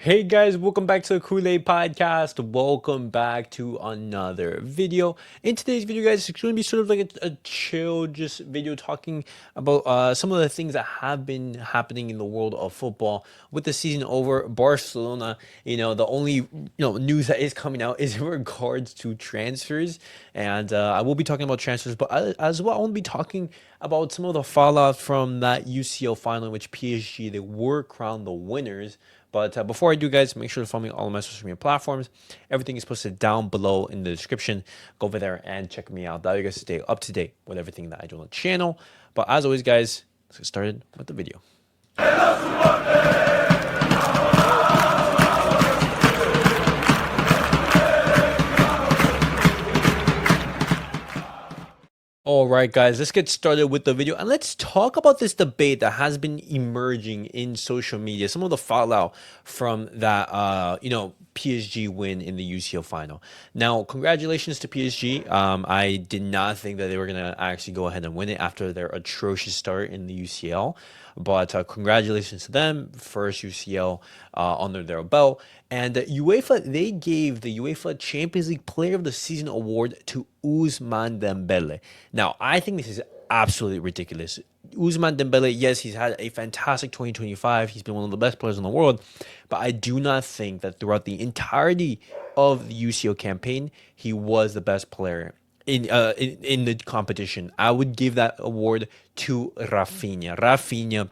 Hey guys, welcome back to the Kool-Aid Podcast. Welcome back to another video. In today's video, guys, it's going to be sort of like a chill just video talking about some of the things that have been happening in the world of football with the season over. Barcelona, the only news that is coming out is in regards to transfers, and I will be talking about transfers, but as well, I want to be talking about some of the fallout from that UCL final in which PSG they were crowned the winners. But before I do, guys, make sure to follow me on all of my social media platforms. Everything is posted down below in the description. Go over there and check me out. That way you guys stay up to date with everything that I do on the channel. But as always, guys, let's get started with the video. All right, guys, let's get started with the video and let's talk about this debate that has been emerging in social media. Some of the fallout from that, PSG win in the UCL final. Now, congratulations to PSG. I did not think that they were going to actually go ahead and win it after their atrocious start in the UCL. But congratulations to them, first UCL under their belt. And UEFA, they gave the UEFA Champions League Player of the Season award to Ousmane Dembélé. Now, I think this is absolutely ridiculous. Ousmane Dembélé, yes, he's had a fantastic 2025. He's been one of the best players in the world. But I do not think that throughout the entirety of the UCL campaign, he was the best player in the competition. I would give that award to Raphinha. Raphinha,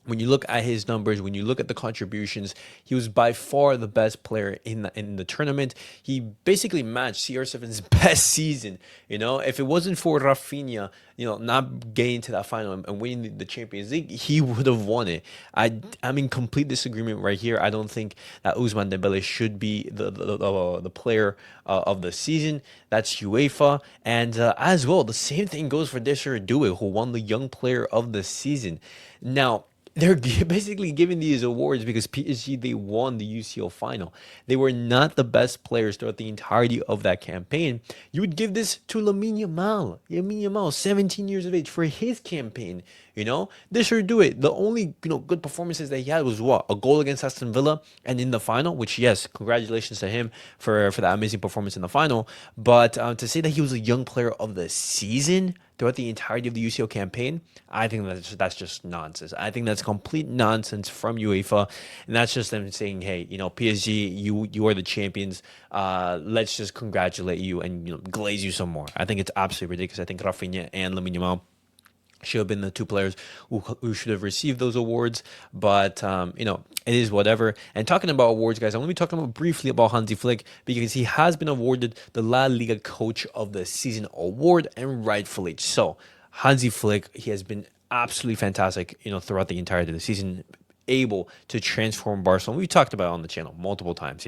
when you look at his numbers, when you look at the contributions, he was by far the best player in the tournament. He basically matched CR7's best season. If it wasn't for Raphinha, not getting to that final and winning the Champions League, he would have won it. I'm in complete disagreement right here. I don't think that Ousmane Dembélé should be the player of the season. That's UEFA, and as well, the same thing goes for Désiré Doué, who won the Young Player of the Season. Now, they're basically giving these awards because PSG, they won the UCL final. They were not the best players throughout the entirety of that campaign. You would give this to Lamine Yamal. Lamine Yamal, 17 years of age, for his campaign. This or do it. The only good performances that he had was what? A goal against Aston Villa and in the final, which, yes, congratulations to him for that amazing performance in the final. But to say that he was a young player of the season throughout the entirety of the UCL campaign, I think that's just nonsense. I think that's complete nonsense from UEFA, and that's just them saying, hey, PSG, you are the champions. Let's just congratulate you and glaze you some more. I think it's absolutely ridiculous. I think Raphinha and Lamine Yamal should have been the two players who should have received those awards, but it is whatever. And talking about awards, guys, I'm going to be talking about briefly about Hansi Flick because he has been awarded the La Liga Coach of the Season award, and rightfully so. Hansi Flick, he has been absolutely fantastic, throughout the entirety of the season, able to transform Barcelona. We talked about it on the channel multiple times,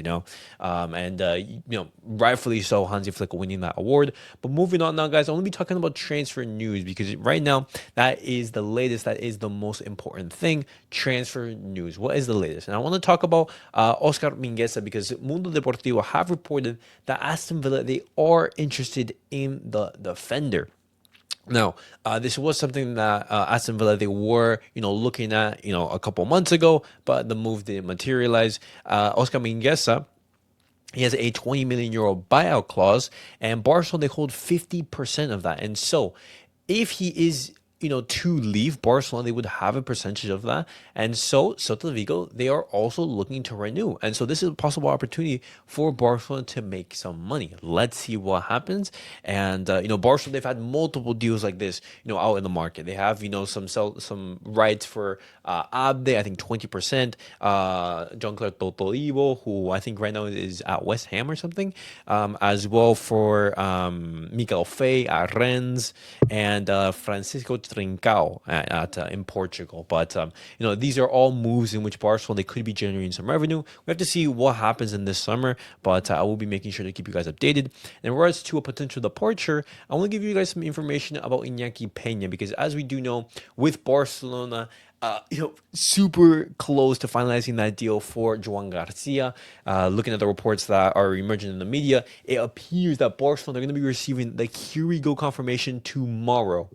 rightfully so, Hansi Flick winning that award. But moving on now, guys, I want to be talking about transfer news because right now that is the latest, that is the most important thing. Transfer news. What is the latest? And I want to talk about Óscar Mingueza because Mundo Deportivo have reported that Aston Villa, they are interested in the defender. Now, this was something that Aston Villa, they were, looking at, a couple months ago, but the move didn't materialize. Óscar Mingueza, he has a 20 million euro buyout clause, and Barcelona, they hold 50% of that. And so, if he is to leave Barcelona, they would have a percentage of that. And so Celta Vigo, they are also looking to renew. And so this is a possible opportunity for Barcelona to make some money. Let's see what happens. And, Barcelona, they've had multiple deals like this, out in the market. They have, some rights for Abde, I think 20%, Jean-Claude Totolivo, who I think right now is at West Ham or something, as well for Miguel Fay at Rennes, and Francisco Trincao in Portugal. But these are all moves in which Barcelona, they could be generating some revenue. We have to see what happens in this summer, but I will be making sure to keep you guys updated. In regards to a potential departure, I want to give you guys some information about Iñaki Peña because, as we do know, with Barcelona, super close to finalizing that deal for Joan Garcia. Looking at the reports that are emerging in the media, it appears that Barcelona, they're going to be receiving the here we go confirmation tomorrow.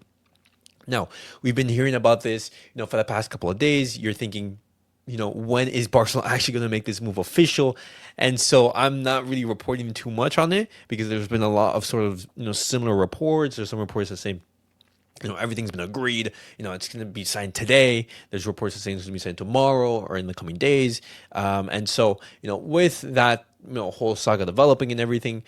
Now, we've been hearing about this, for the past couple of days. You're thinking, when is Barcelona actually going to make this move official? And so I'm not really reporting too much on it because there's been a lot of sort of, similar reports. There's some reports that say, everything's been agreed. It's going to be signed today. There's reports that saying it's going to be signed tomorrow or in the coming days. And so, with that, whole saga developing and everything,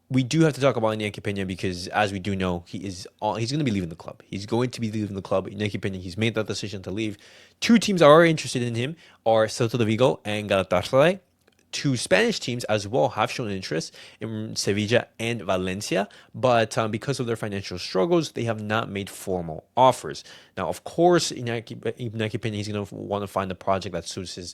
we do have to talk about Iñaki Peña because, as we do know, he's going to be leaving the club. He's going to be leaving the club. Iñaki Peña, he's made that decision to leave. Two teams that are interested in him are Celta de Vigo and Galatasaray. Two Spanish teams as well have shown interest in Sevilla and Valencia, but because of their financial struggles, they have not made formal offers. Now, of course, Iñaki Peña, he's going to want to find a project that suits his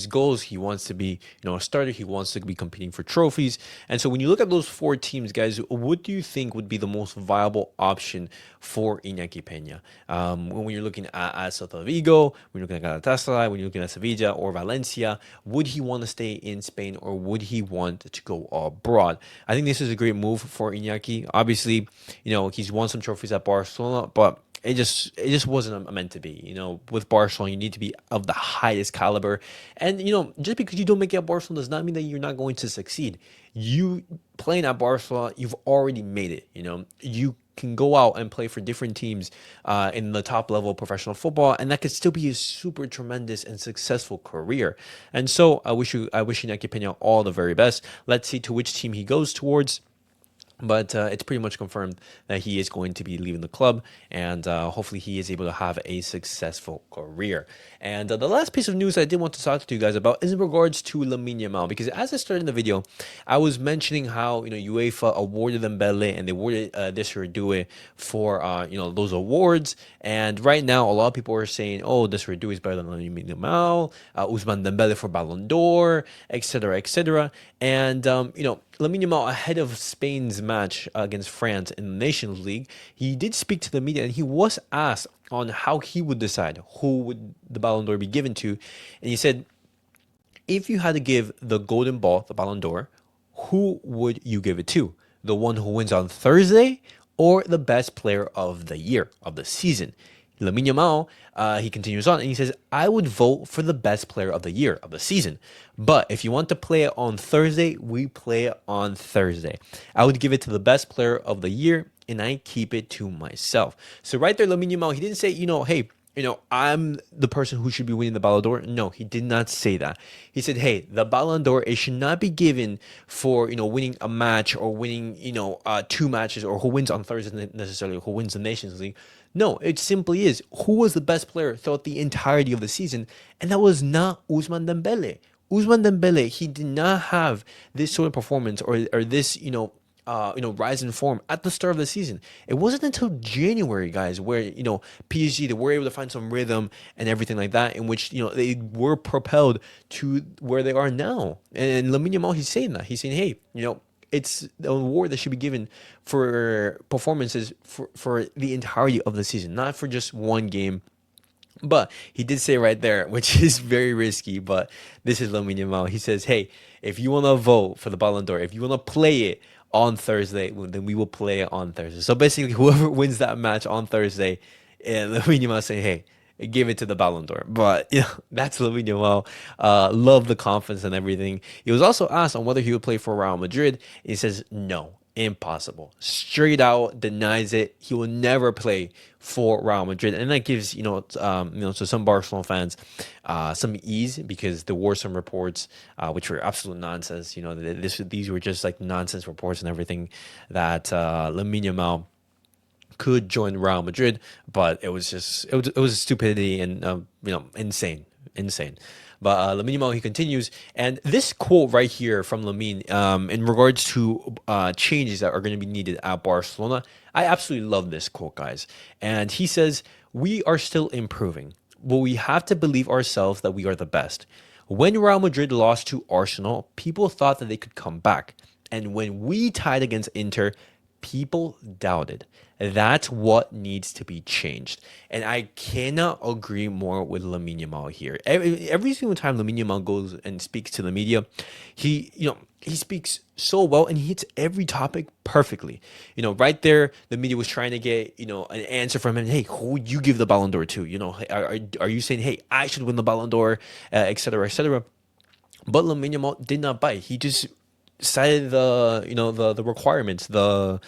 goals. He wants to be, a starter. He wants to be competing for trophies. And so when you look at those four teams, guys, what do you think would be the most viable option for Iñaki Peña? When you're looking at Celta Vigo, when you're looking at Galatasaray, when you're looking at Sevilla or Valencia, would he want to stay in Spain or would he want to go abroad? I think this is a great move for Iñaki. Obviously, he's won some trophies at Barcelona, but it just wasn't meant to be. With Barcelona, you need to be of the highest caliber. And, just because you don't make it at Barcelona does not mean that you're not going to succeed. You playing at Barcelona, you've already made it. You can go out and play for different teams in the top level of professional football, and that could still be a super tremendous and successful career. And so I wish Iñaki Peña all the very best. Let's see to which team he goes towards. But it's pretty much confirmed that he is going to be leaving the club, and hopefully he is able to have a successful career. And the last piece of news I did want to talk to you guys about is in regards to Lamine Yamal, because as I started in the video, I was mentioning how UEFA awarded Dembele and they awarded Désiré Doué for those awards. And right now, a lot of people are saying, "Oh, Désiré Doué is better than Lamine Yamal, Ousmane Dembélé for Ballon d'Or, etc., etc." And Lamine Yamal, ahead of Spain's match against France in the Nations League, he did speak to the media and he was asked on how he would decide who would the Ballon d'Or be given to. And he said, if you had to give the golden ball, the Ballon d'Or, who would you give it to? The one who wins on Thursday or the best player of the year, of the season? Lamine Yamal, he continues on and he says, I would vote for the best player of the year, of the season. But if you want to play it on Thursday, we play it on Thursday. I would give it to the best player of the year and I keep it to myself. So right there, Lamine Yamal, he didn't say, hey, I'm the person who should be winning the Ballon d'Or. No, he did not say that. He said, hey, the Ballon d'Or, it should not be given for, winning a match or winning, two matches, or who wins on Thursday necessarily, who wins the Nations League. No, it simply is who was the best player throughout the entirety of the season. And that was not Ousmane Dembélé. Ousmane Dembélé, he did not have this sort of performance or this, rise in form at the start of the season. It wasn't until January, guys, where, PSG, they were able to find some rhythm and everything like that, in which, they were propelled to where they are now. And Lamine Yamal, he's saying that. He's saying, hey, it's an award that should be given for performances for the entirety of the season, not for just one game. But he did say right there, which is very risky, but this is Lamine Yamal. He says, hey, if you want to vote for the Ballon d'Or, if you want to play it on Thursday, then we will play it on Thursday. So basically, whoever wins that match on Thursday, Lamine Yamal saying, hey, give it to the Ballon d'Or. But that's Lamine Yamal. Love the confidence and everything. He was also asked on whether he would play for Real Madrid. He says no, impossible. Straight out denies it. He will never play for Real Madrid, and that gives to some Barcelona fans some ease, because there were some reports which were absolute nonsense. These were just like nonsense reports and everything that Lamine Yamal could join Real Madrid, but it was stupidity and insane. But Lamine Yamal, he continues, and this quote right here from Lamine, in regards to changes that are going to be needed at Barcelona, I absolutely love this quote, guys. And he says, "We are still improving, but we have to believe ourselves that we are the best. When Real Madrid lost to Arsenal, people thought that they could come back, and when we tied against Inter, People doubted. That's what needs to be changed. And I cannot agree more with Lamine Yamal here. Every single time Lamine Yamal goes and speaks to the media, he speaks so well and he hits every topic perfectly. Right there, the media was trying to get, an answer from him. Hey, who would you give the Ballon d'Or to? Are you saying, hey, I should win the Ballon d'Or, et cetera, et cetera. But Lamine Yamal did not bite. He just cited the requirements, the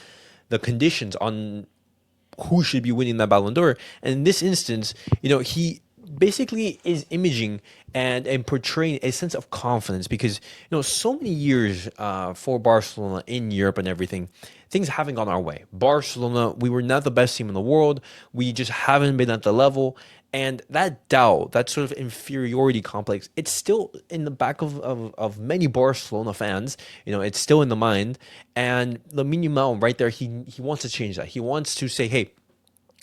conditions on who should be winning that Ballon d'Or. And in this instance, he basically is imaging and portraying a sense of confidence because so many years for Barcelona in Europe and everything, things haven't gone our way. Barcelona, we were not the best team in the world. We just haven't been at the level. And that doubt, that sort of inferiority complex, it's still in the back of many Barcelona fans. It's still in the mind. And Lamine Yamal right there, he wants to change that. He wants to say, hey,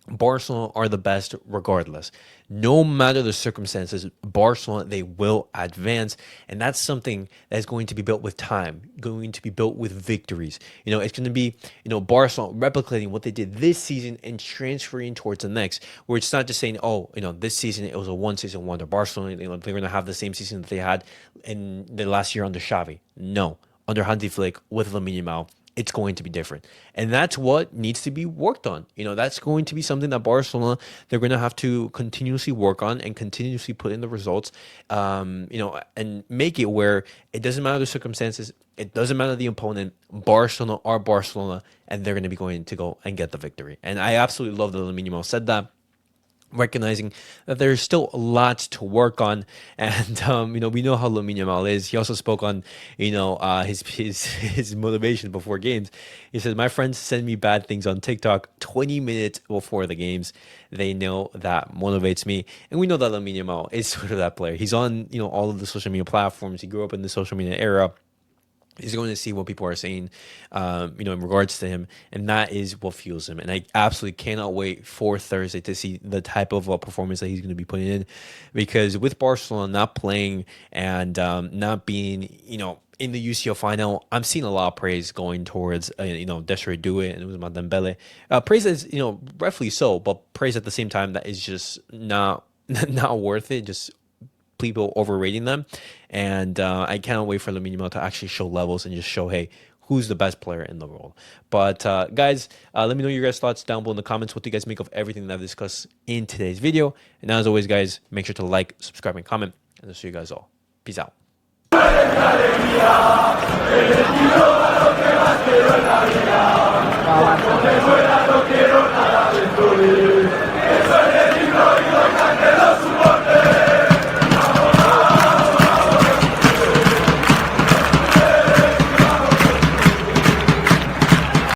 Barcelona are the best regardless. No matter the circumstances, Barcelona, they will advance. And that's something that's going to be built with time, going to be built with victories. It's going to be, Barcelona replicating what they did this season and transferring towards the next, where it's not just saying, oh, this season it was a one-season wonder. Barcelona, they're going to have the same season that they had in the last year under Xavi. No. Under Hansi Flick with Lamine Yamal, it's going to be different. And that's what needs to be worked on. That's going to be something that Barcelona, they're going to have to continuously work on and continuously put in the results, and make it where it doesn't matter the circumstances, it doesn't matter the opponent, Barcelona are Barcelona, and they're going to be going to go and get the victory. And I absolutely love that Lamine Yamal said that, recognizing that there's still lots to work on. And we know how Lamine Yamal is. He also spoke on his motivation before games. He said, my friends send me bad things on TikTok 20 minutes before the games. They know that motivates me. And we know that Lamine Yamal is sort of that player. He's on all of the social media platforms. He grew up in the social media era. He's going to see what people are saying, in regards to him, and that is what fuels him. And I absolutely cannot wait for Thursday to see the type of performance that he's going to be putting in, because with Barcelona not playing and not being, in the UCL final, I'm seeing a lot of praise going towards, Désiré Doué and Ousmane Dembélé. Praise is, rightfully so, but praise at the same time that is just not worth it. Just people overrating them. And I can't wait for Lamine Yamal to actually show levels and just show, hey, who's the best player in the world. But guys, let me know your guys' thoughts down below in the comments. What do you guys make of everything that I've discussed in today's video? And as always, guys, make sure to like, subscribe, and comment. And I'll see you guys all. Peace out.